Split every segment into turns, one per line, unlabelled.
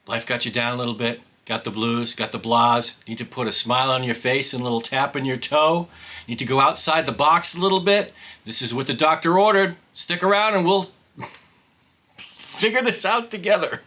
Life got you down a little bit, got the blues, got the blahs, need to put a smile on your face and a little tap in your toe, need to go outside the box a little bit. This is what the doctor ordered. Stick around and we'll figure this out together.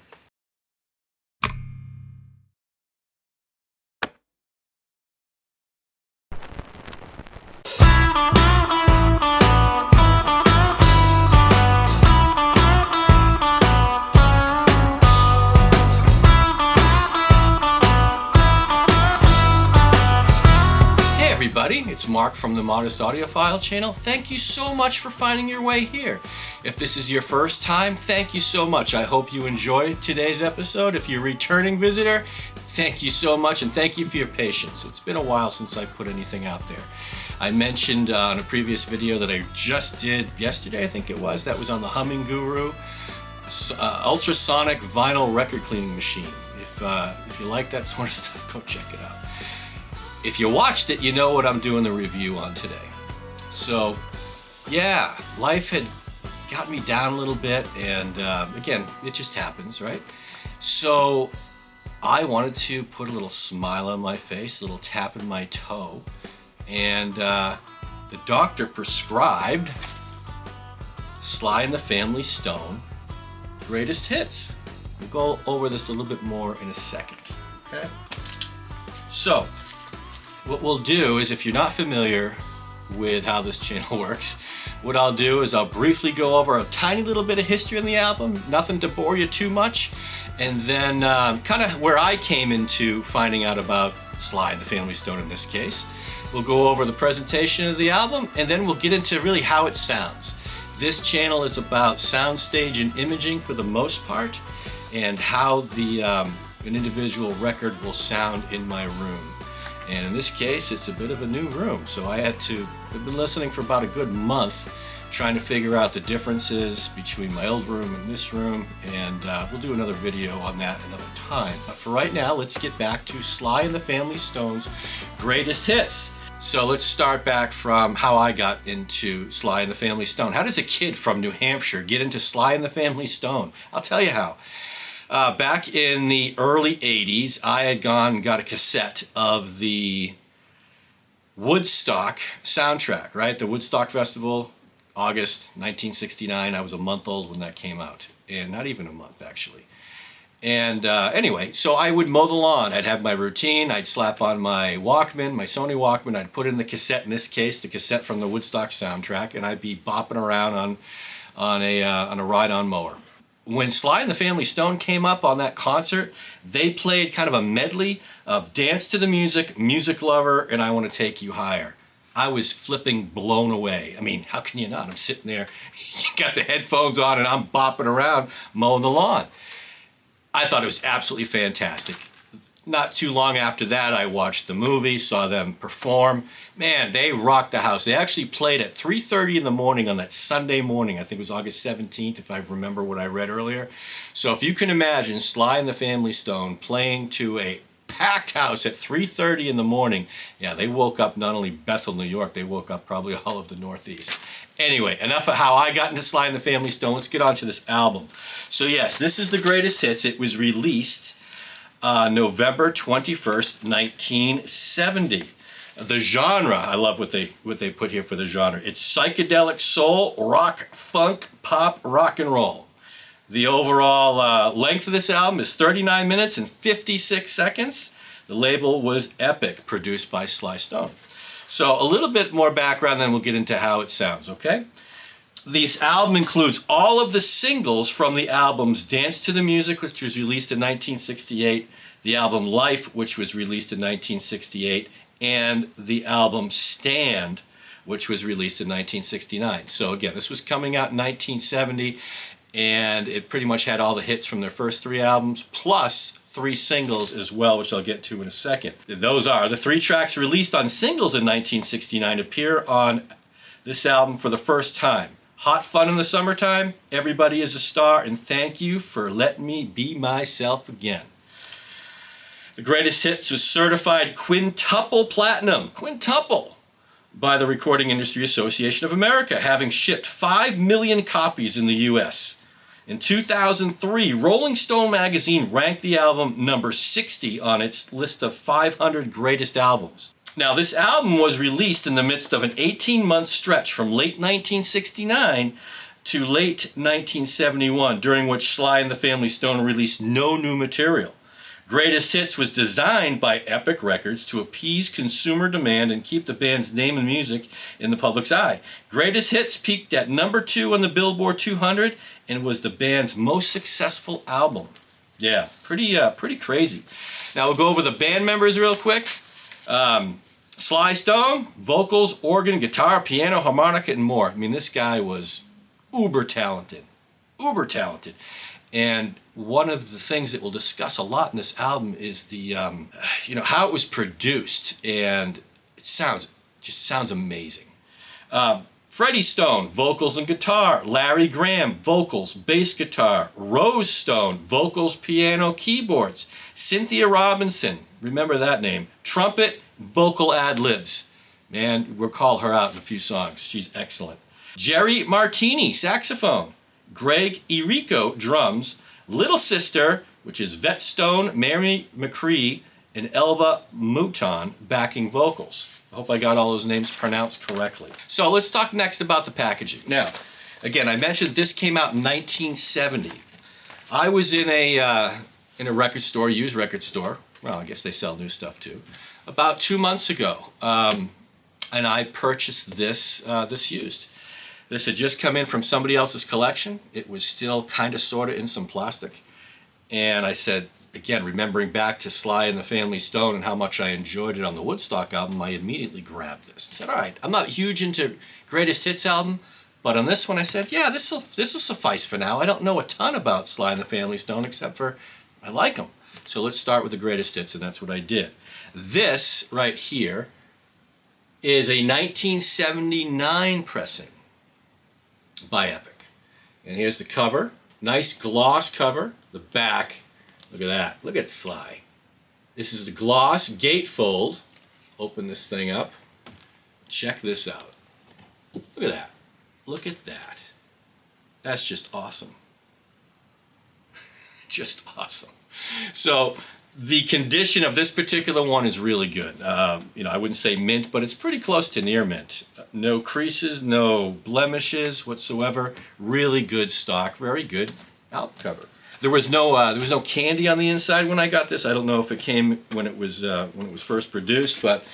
It's Mark from the Modest Audiophile channel. Thank you so much for finding your way here. If this is your first time, thank you so much. I hope you enjoyed today's episode. If you're a returning visitor, thank you so much, and thank you for your patience. It's been a while since I put anything out there. I mentioned on a previous video that I just did yesterday, I think it was, that was on the Humming Guru ultrasonic vinyl record cleaning machine. If you like that sort of stuff, go check it out. If you watched it, you know what I'm doing the review on today. So, yeah, life had got me down a little bit, and again, it just happens, right? So, I wanted to put a little smile on my face, a little tap in my toe, and the doctor prescribed Sly the Family Stone Greatest Hits. We'll go over this a little bit more in a second, okay? So, what we'll do is, if you're not familiar with how this channel works, what I'll do is I'll briefly go over a tiny little bit of history on the album, nothing to bore you too much, and then kind of where I came into finding out about Sly the Family Stone in this case. We'll go over the presentation of the album, and then we'll get into really how it sounds. This channel is about soundstage and imaging for the most part, and how an individual record will sound in my room. And in this case, it's a bit of a new room, so I've been listening for about a good month, trying to figure out the differences between my old room and this room, and we'll do another video on that another time. But for right now, let's get back to Sly and the Family Stone's greatest hits. So let's start back from how I got into Sly and the Family Stone. How does a kid from New Hampshire get into Sly and the Family Stone? I'll tell you how. Back in the early 80s, I had gone and got a cassette of the Woodstock soundtrack, right? The Woodstock Festival, August 1969. I was a month old when that came out, and not even a month, actually. And anyway, so I would mow the lawn. I'd have my routine. I'd slap on my Walkman, my Sony Walkman. I'd put in the cassette, in this case, the cassette from the Woodstock soundtrack, and I'd be bopping around on a ride-on mower. When Sly and the Family Stone came up on that concert, they played kind of a medley of Dance to the Music, Music Lover, and I Want to Take You Higher. I was flipping blown away. I mean, how can you not? I'm sitting there, you got the headphones on, and I'm bopping around mowing the lawn. I thought it was absolutely fantastic. Not too long after that, I watched the movie, saw them perform. Man, they rocked the house. They actually played at 3:30 in the morning on that Sunday morning. I think it was August 17th, if I remember what I read earlier. So if you can imagine Sly and the Family Stone playing to a packed house at 3:30 in the morning, yeah, they woke up not only Bethel, New York, they woke up probably all of the Northeast. Anyway, enough of how I got into Sly and the Family Stone. Let's get on to this album. So yes, this is the greatest hits. It was released November 21st, 1970. The genre, I love what they put here for the genre. It's psychedelic soul, rock, funk, pop, rock and roll. The overall length of this album is 39 minutes and 56 seconds. The label was Epic, produced by Sly Stone. So a little bit more background, then we'll get into how it sounds, okay? This album includes all of the singles from the albums Dance to the Music, which was released in 1968, the album Life, which was released in 1968, and the album Stand, which was released in 1969. So again, this was coming out in 1970, and it pretty much had all the hits from their first three albums, plus 3 singles as well, which I'll get to in a second. Those are the 3 tracks released on singles in 1969 appear on this album for the first time. Hot Fun in the Summertime, Everybody is a Star, and Thank You for Letting Me Be Myself Again. The Greatest Hits was certified quintuple platinum, by the Recording Industry Association of America, having shipped 5 million copies in the U.S. In 2003, Rolling Stone magazine ranked the album number 60 on its list of 500 greatest albums. Now, this album was released in the midst of an 18-month stretch from late 1969 to late 1971, during which Sly and the Family Stone released no new material. Greatest Hits was designed by Epic Records to appease consumer demand and keep the band's name and music in the public's eye. Greatest Hits peaked at number 2 on the Billboard 200 and was the band's most successful album. Yeah, pretty crazy. Now we'll go over the band members real quick. Sly Stone, vocals, organ, guitar, piano, harmonica, and more. I mean, this guy was uber talented. And one of the things that we'll discuss a lot in this album is the, how it was produced, and it just sounds amazing. Freddie Stone, vocals and guitar. Larry Graham, vocals, bass guitar. Rose Stone, vocals, piano, keyboards. Cynthia Robinson, remember that name, trumpet, vocal ad-libs. Man, we'll call her out in a few songs. She's excellent. Jerry Martini, saxophone. Greg Irico, drums. Little Sister, which is Vet Stone, Mary McCree, and Elva Mouton, backing vocals. I hope I got all those names pronounced correctly. So let's talk next about the packaging. Now, again, I mentioned this came out in 1970. I was in a record store, used record store. Well, I guess they sell new stuff too. About 2 months ago, and I purchased this used. This had just come in from somebody else's collection. It was still kind of sort of in some plastic. And I said, again, remembering back to Sly and the Family Stone and how much I enjoyed it on the Woodstock album, I immediately grabbed this. I said, all right, I'm not huge into Greatest Hits album, but on this one I said, yeah, this will suffice for now. I don't know a ton about Sly and the Family Stone except for I like them. So let's start with the Greatest Hits, and that's what I did. This right here is a 1979 pressing by Epic. And here's the cover. Nice gloss cover. The back. Look at that. Look at Sly. This is the gloss gatefold. Open this thing up. Check this out. Look at that. Look at that. That's just awesome. Just awesome. So the condition of this particular one is really good. I wouldn't say mint, but it's pretty close to near mint. No creases, no blemishes whatsoever. Really good stock. Very good album cover. There was no candy on the inside when I got this. I don't know if it came when it was first produced, but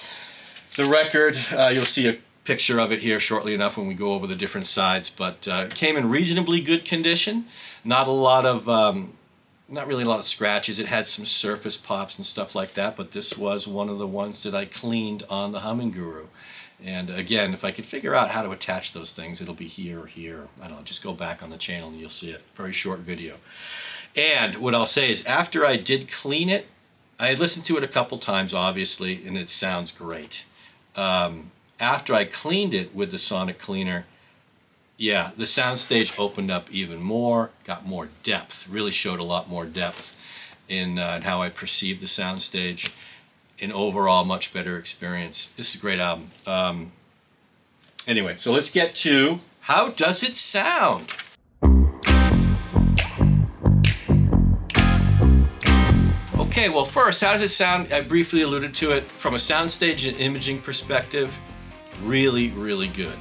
the record, you'll see a picture of it here shortly enough when we go over the different sides. But it came in reasonably good condition. Not really a lot of scratches. It had some surface pops and stuff like that, but this was one of the ones that I cleaned on the Humming Guru. And again, if I could figure out how to attach those things, it'll be here or here. I don't know, just go back on the channel and you'll see it. Very short video. And what I'll say is after I did clean it, I had listened to it a couple times, obviously, and it sounds great. After I cleaned it with the sonic cleaner, yeah, the soundstage opened up even more, got more depth, really showed a lot more depth in how I perceived the soundstage. An overall much better experience. This is a great album. Anyway, so let's get to how does it sound? Okay, well first, how does it sound? I briefly alluded to it. From a soundstage and imaging perspective, really, really good.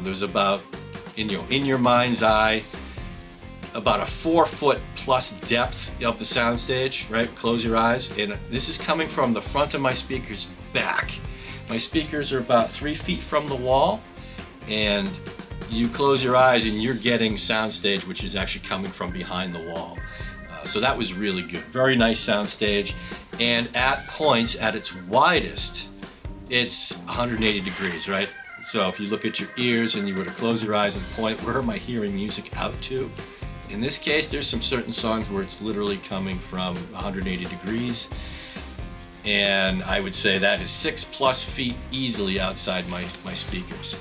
There's about, in your mind's eye, about a 4 foot plus depth of the soundstage, right? Close your eyes. And this is coming from the front of my speakers back. My speakers are about 3 feet from the wall, and you close your eyes and you're getting soundstage, which is actually coming from behind the wall. So that was really good. Very nice soundstage. And at points, at its widest, it's 180 degrees, right? So if you look at your ears and you were to close your eyes and point, where am I hearing music out to? In this case, there's some certain songs where it's literally coming from 180 degrees. And I would say that is 6+ feet easily outside my speakers.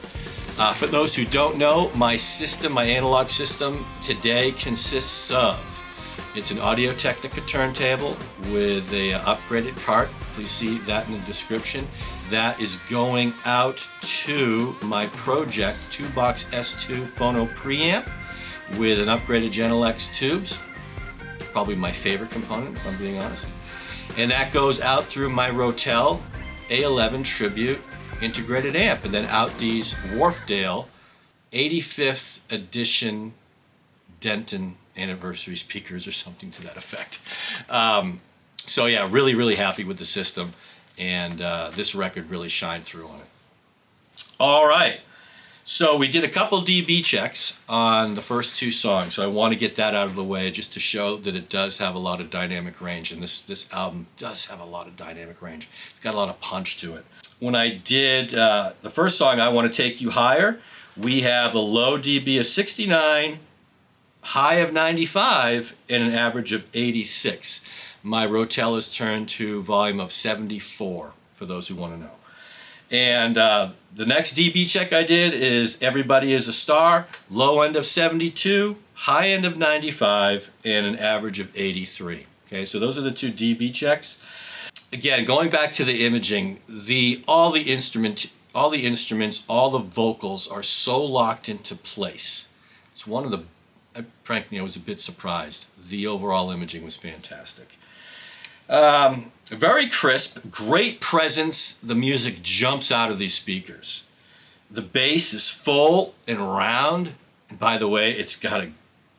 For those who don't know, my system, my analog system today consists of, it's an Audio-Technica turntable with a upgraded cart. Please see that in the description. That is going out to my Pro-Ject 2-box S2 Phono preamp. with an upgraded Genalex tubes. Probably my favorite component, if I'm being honest. And that goes out through my Rotel A11 Tribute integrated amp, and then out these Wharfedale 85th edition Denton anniversary speakers or something to that effect. So yeah, really happy with the system, and this record really shined through on it. All right, so we did a couple dB checks on the first two songs, so I want to get that out of the way just to show that it does have a lot of dynamic range, and this album does have a lot of dynamic range. It's got a lot of punch to it. When I did the first song, I Want to Take You Higher, we have a low dB of 69, high of 95, and an average of 86. My Rotel is turned to volume of 74, for those who want to know. And the next dB check I did is Everybody Is a Star, low end of 72, high end of 95, and an average of 83. Okay, so those are the two dB checks. Again, going back to the imaging, all the instruments, all the vocals are so locked into place. It's one of the, frankly, I was a bit surprised. The overall imaging was fantastic. Very crisp, great presence. The music jumps out of these speakers. The bass is full and round, and by the way, it's got a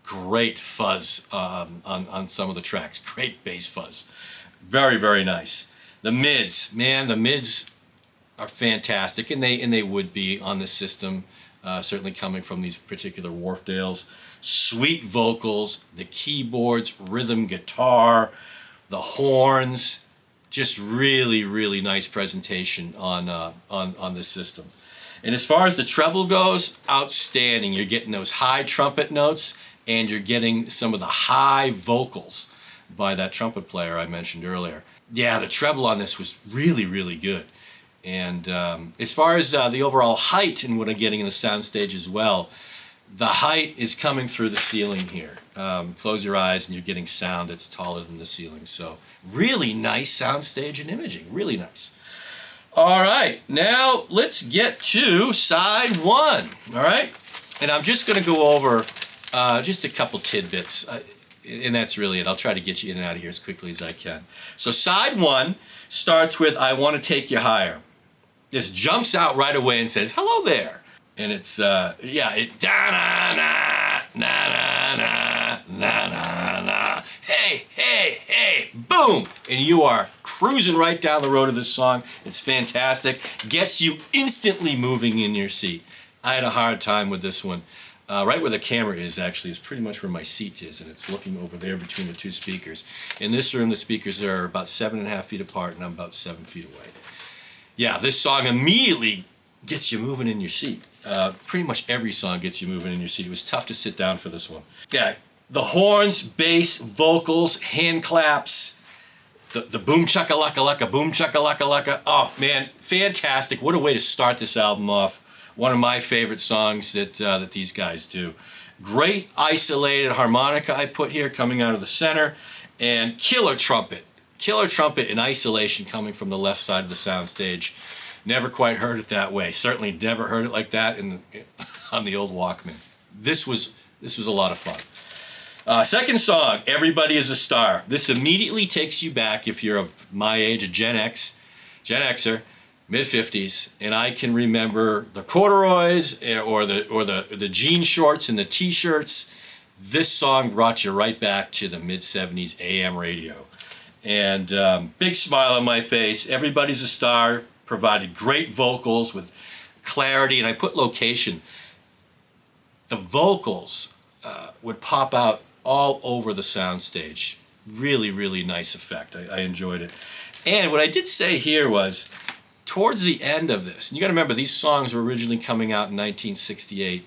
great fuzz on some of the tracks. Great bass fuzz. Very nice. The mids, man, the mids are fantastic, and they would be on this system, certainly coming from these particular Wharfedales. Sweet vocals, the keyboards, rhythm guitar, the horns, just really nice presentation on this system. And as far as the treble goes, outstanding. You're getting those high trumpet notes, and you're getting some of the high vocals by that trumpet player I mentioned earlier. Yeah, the treble on this was really good. And as far as the overall height and what I'm getting in the soundstage as well, the height is coming through the ceiling here. Close your eyes and you're getting sound that's taller than the ceiling. So really nice soundstage and imaging, really nice. All right, now let's get to side one, all right? And I'm just gonna go over just a couple tidbits. And that's really it. I'll try to get you in and out of here as quickly as I can. So side one starts with I Want to Take You Higher. Just jumps out right away and says, hello there. And it's, yeah, it, da-na-na, na-na-na, na-na-na, hey, boom. And you are cruising right down the road of this song. It's fantastic. Gets you instantly moving in your seat. I had a hard time with this one. Right where the camera is, actually, is pretty much where my seat is, and it's looking over there between the two speakers. In this room, the speakers are about 7.5 feet apart, and I'm about 7 feet away. Yeah, this song immediately gets you moving in your seat. Pretty much every song gets you moving in your seat. It was tough to sit down for this one. Yeah, the horns, bass, vocals, hand claps, the boom chaka-laka-laka, boom chaka-laka-laka. Oh, man, fantastic. What a way to start this album off. One of my favorite songs that these guys do. Great isolated harmonica I put here coming out of the center, and killer trumpet in isolation coming from the left side of the soundstage. Never quite heard it that way. Certainly never heard it like that on the old Walkman. This was a lot of fun. Second song, Everybody Is a Star. This immediately takes you back, if you're of my age, a Gen Xer, mid-50s, and I can remember the corduroys or the jean shorts and the t-shirts. This song brought you right back to the mid-70s AM radio. And big smile on my face. Everybody's a Star provided great vocals with clarity, and I put location. The vocals would pop out all over the soundstage. Really nice effect. I enjoyed it. And what I did say here was, towards the end of this, and you got to remember these songs were originally coming out in 1968,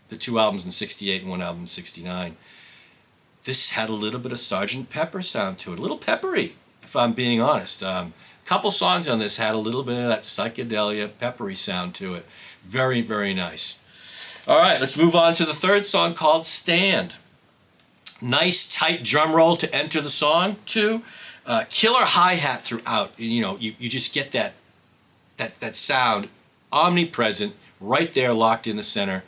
the two albums in 68 and one album in 69. This had a little bit of Sgt. Pepper sound to it, a little peppery, if I'm being honest. A couple songs on this had a little bit of that psychedelia, peppery sound to it. Very nice. All right, let's move on to the third song called Stand. Nice tight drum roll to enter the song too. Killer hi-hat throughout. You know, you just get that sound omnipresent right there, locked in the center.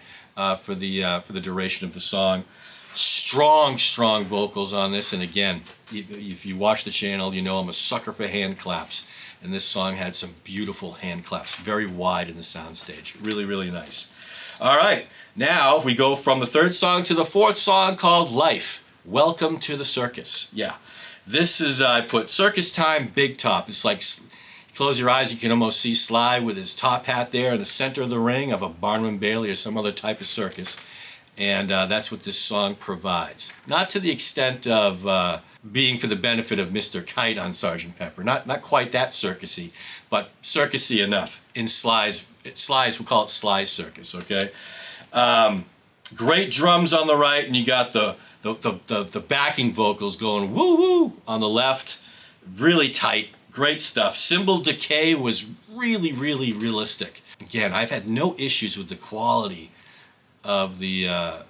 for the duration of the song. Strong vocals on this, and again, if you watch the channel, you know I'm a sucker for hand claps, and this song had some beautiful hand claps, very wide in the soundstage. Really nice. All right, now we go from the third song to the fourth song called Life. Welcome to the Circus. Yeah, this is, I put Circus Time Big Top. It's like, close your eyes, you can almost see Sly with his top hat there in the center of the ring of a Barnum and Bailey or some other type of circus. And that's what this song provides. Not to the extent of being for the benefit of Mr. Kite on Sgt. Pepper. Not quite that circusy, but circusy enough. In Sly's, we'll call it Sly's Circus, okay? Great drums on the right, and you got the backing vocals going woo-woo on the left. Really tight, great stuff. Cymbal decay was really realistic. Again, I've had no issues with the quality of the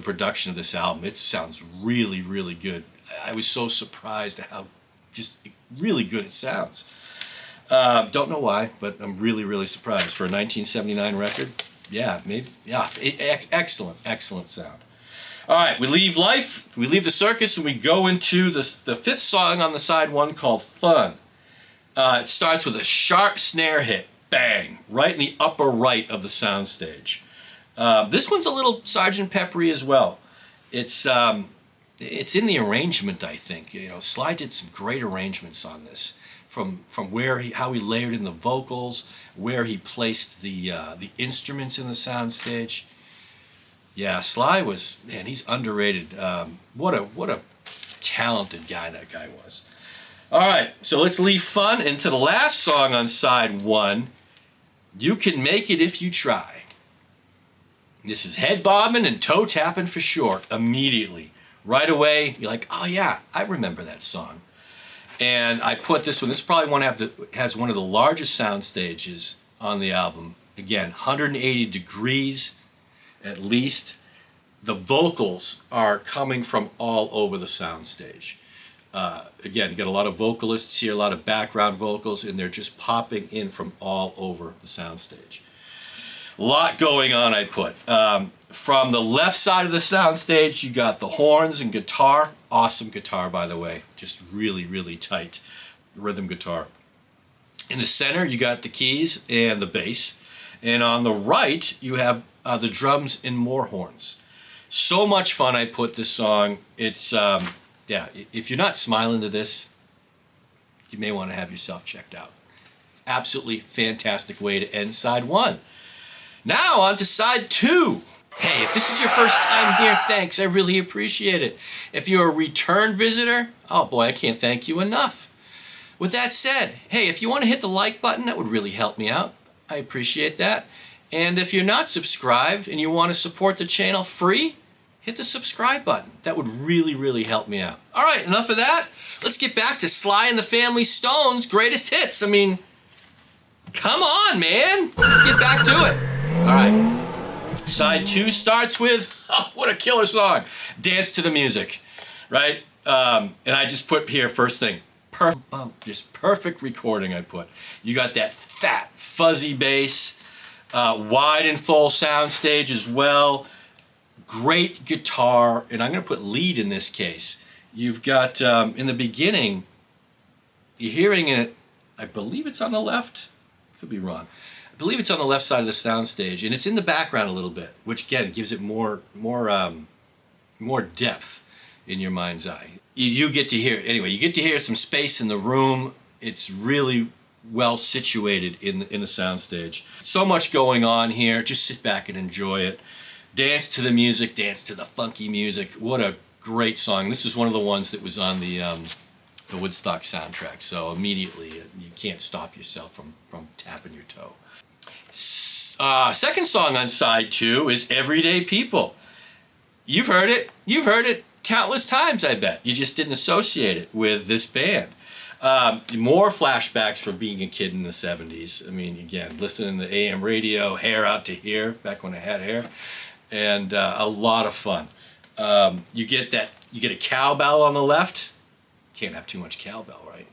production of this album. It sounds really good. I was so surprised at how just really good it sounds. Don't know why, but I'm really surprised for a 1979 record. Yeah, maybe. Yeah, excellent sound. All right, we leave Life, we leave the circus, and we go into the fifth song on the side one called Fun. It starts with a sharp snare hit, bang, right in the upper right of the soundstage. This one's a little Sgt. Peppery as well. It's in the arrangement, I think. You know, Sly did some great arrangements on this, from how he layered in the vocals, where he placed the instruments in the soundstage. Yeah, Sly was, man, he's underrated. What a talented guy that guy was. All right, so let's leave Fun into the last song on side one. You Can Make It If You Try. This is head bobbing and toe tapping for short, immediately. Right away, you're like, oh yeah, I remember that song. And I put this one, this is probably one has one of the largest sound stages on the album. Again, 180 degrees at least. The vocals are coming from all over the soundstage. Again, you got a lot of vocalists here, a lot of background vocals, and they're just popping in from all over the soundstage. A lot going on, I put. From the left side of the soundstage, you got the horns and guitar. Awesome guitar, by the way. Just really tight rhythm guitar. In the center, you got the keys and the bass. And on the right, you have the drums and more horns. So much fun, I put this song. It's, yeah, if you're not smiling to this, you may want to have yourself checked out. Absolutely fantastic way to end side one. Now on to side two. Hey, if this is your first time here, thanks. I really appreciate it. If you're a return visitor, oh boy, I can't thank you enough. With that said, hey, if you want to hit the like button, that would really help me out. I appreciate that. And if you're not subscribed and you want to support the channel free, hit the subscribe button. That would really help me out. All right, enough of that. Let's get back to Sly and the Family Stone's greatest hits. I mean, come on, man. Let's get back to it. All right. Side two starts with, oh, what a killer song. Dance to the Music, right? And I just put here, first thing, just perfect recording I put. You got that fat, fuzzy bass, wide and full sound stage as well. Great guitar, and I'm going to put lead in this case. You've got, in the beginning, you're hearing it, I believe it's on the left, could be wrong. I believe it's on the left side of the soundstage, and it's in the background a little bit, which again gives it more depth in your mind's eye. You get to hear, anyway, you get to hear some space in the room. It's really well situated in the soundstage. So much going on here. Just sit back and enjoy it. Dance to the music, dance to the funky music. What a great song. This is one of the ones that was on the Woodstock soundtrack, so immediately you can't stop yourself from tapping your toe. Second song on side two is Everyday People. You've heard it countless times, I bet. You just didn't associate it with this band. More flashbacks from being a kid in the 70s. I mean, again, listening to AM radio, hair out to here, back when I had hair, and a lot of fun. You get a cowbell on the left. Can't have too much cowbell, right?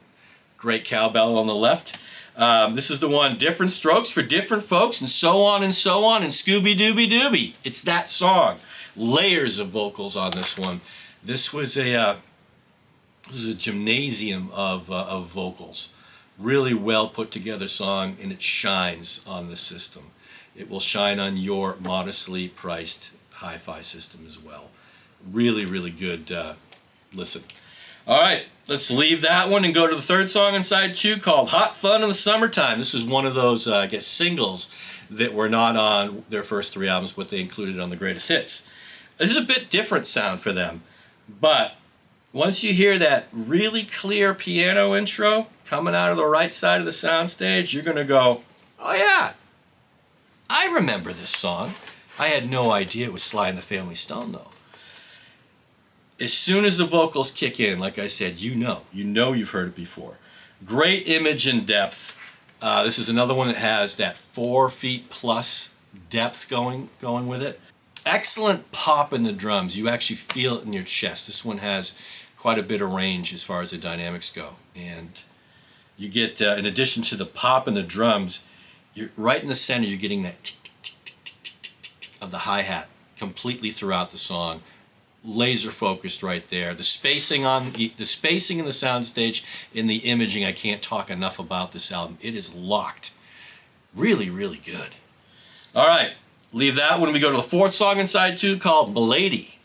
Great cowbell on the left. This is the one, different strokes for different folks, and so on and so on, and Scooby-Dooby-Dooby. It's that song. Layers of vocals on this one. This was a gymnasium of vocals. Really well put together song, and it shines on the system. It will shine on your modestly priced hi-fi system as well. Really, really good listen. All right, let's leave that one and go to the third song on side 2 called Hot Fun in the Summertime. This was one of those, I guess, singles that were not on their first 3 albums, but they included on the greatest hits. This is a bit different sound for them, but once you hear that really clear piano intro coming out of the right side of the soundstage, you're going to go, oh yeah, I remember this song. I had no idea it was Sly the Family Stone, though. As soon as the vocals kick in, like I said, you know you've heard it before. Great image and depth. This is another one that has that 4 feet plus depth going with it. Excellent pop in the drums. You actually feel it in your chest. This one has quite a bit of range as far as the dynamics go. And you get, in addition to the pop in the drums, you're right in the center, you're getting that tick, tick, tick, tick, tick, tick, tick, tick, tick of the hi-hat completely throughout the song. Laser focused right there. The spacing in the soundstage, in the imaging, I can't talk enough about this album. It is locked. Really, really good. All right, leave that when we go to the fourth song in side 2 called Milady.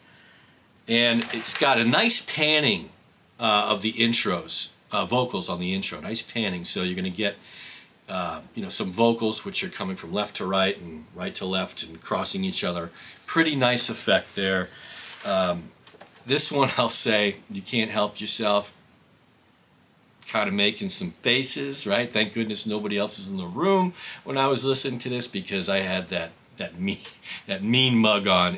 And it's got a nice panning of the intros, vocals on the intro. Nice panning, so you're going to get some vocals which are coming from left to right and right to left and crossing each other. Pretty nice effect there. This one, I'll say, you can't help yourself kind of making some faces, right? Thank goodness nobody else is in the room when I was listening to this, because I had that mean mug on.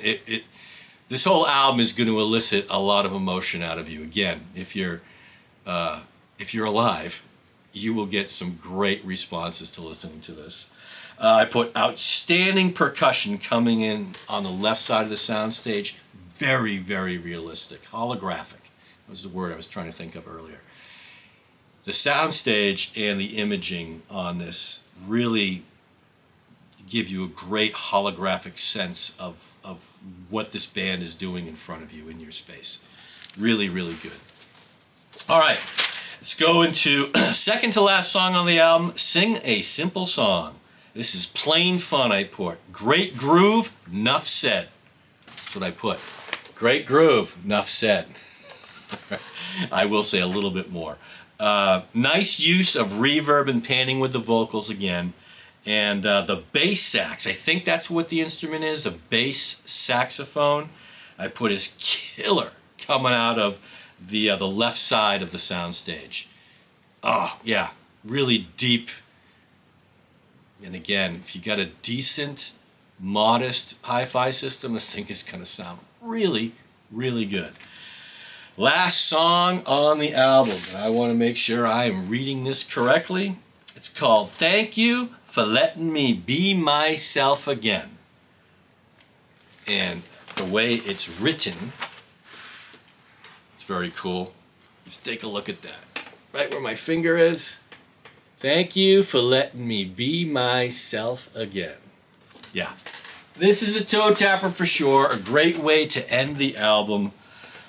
This whole album is going to elicit a lot of emotion out of you. Again, if you're alive, you will get some great responses to listening to this. I put outstanding percussion coming in on the left side of the soundstage. Very, very realistic. Holographic was the word I was trying to think of earlier. The soundstage and the imaging on this really give you a great holographic sense of what this band is doing in front of you in your space. Really, really good. All right, let's go into second to last song on the album, Sing a Simple Song. This is Plain Fun, I put. Great groove, nuff said. That's what I put. Great groove, nuff said. I will say a little bit more. Nice use of reverb and panning with the vocals again. And the bass sax, I think that's what the instrument is, a bass saxophone. I put is killer coming out of the left side of the soundstage. Oh, yeah, really deep. And again, if you got a decent, modest hi-fi system, this thing is going to sound really, really good. Last song on the album, and I want to make sure I am reading this correctly. It's called Thank You for Letting Me Be Myself Again. And the way it's written, it's very cool. Just take a look at that. Right where my finger is. Thank you for letting me be myself again. Yeah. This is a toe tapper for sure. A great way to end the album.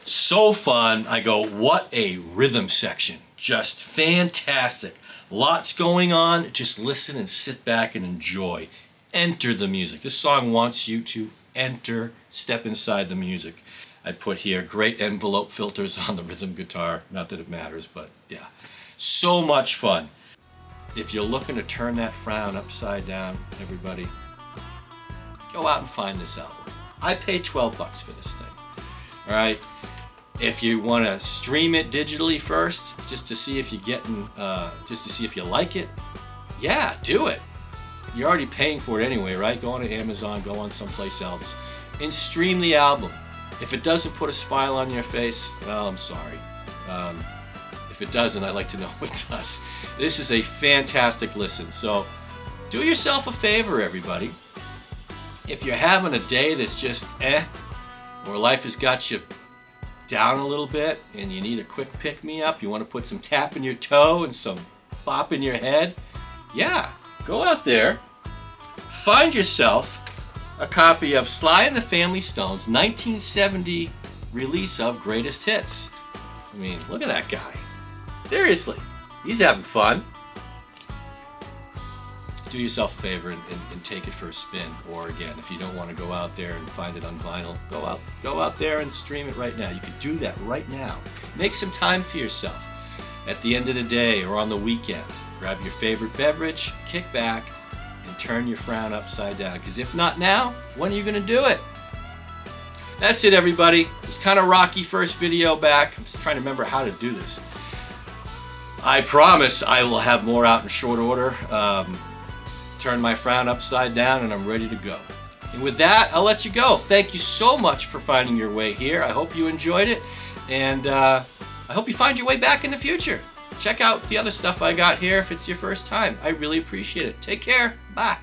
So fun. I go, what a rhythm section. Just fantastic. Lots going on. Just listen and sit back and enjoy. Enter the music. This song wants you to enter, step inside the music. I put here great envelope filters on the rhythm guitar. Not that it matters, but yeah. So much fun. If you're looking to turn that frown upside down, everybody, go out and find this album. I paid $12 for this thing. All right. If you want to stream it digitally first, just to see if you're getting, just to see if you like it, yeah, do it. You're already paying for it anyway, right? Go on to Amazon, go on someplace else, and stream the album. If it doesn't put a smile on your face, well, I'm sorry. If it doesn't, I'd like to know what does. This is a fantastic listen. So do yourself a favor, everybody. If you're having a day that's just or life has got you down a little bit and you need a quick pick-me-up, you want to put some tap in your toe and some bop in your head, yeah, go out there, find yourself a copy of Sly and the Family Stone's 1970 release of Greatest Hits. I mean, look at that guy. Seriously, he's having fun. Do yourself a favor and take it for a spin. Or again, if you don't want to go out there and find it on vinyl, go out there and stream it right now. You could do that right now. Make some time for yourself. At the end of the day or on the weekend, grab your favorite beverage, kick back, and turn your frown upside down. Because if not now, when are you going to do it? That's it, everybody. It was kind of rocky first video back. I'm just trying to remember how to do this. I promise I will have more out in short order. Turn my frown upside down and I'm ready to go. And with that, I'll let you go. Thank you so much for finding your way here. I hope you enjoyed it, and I hope you find your way back in the future. Check out the other stuff I got here if it's your first time. I really appreciate it. Take care. Bye.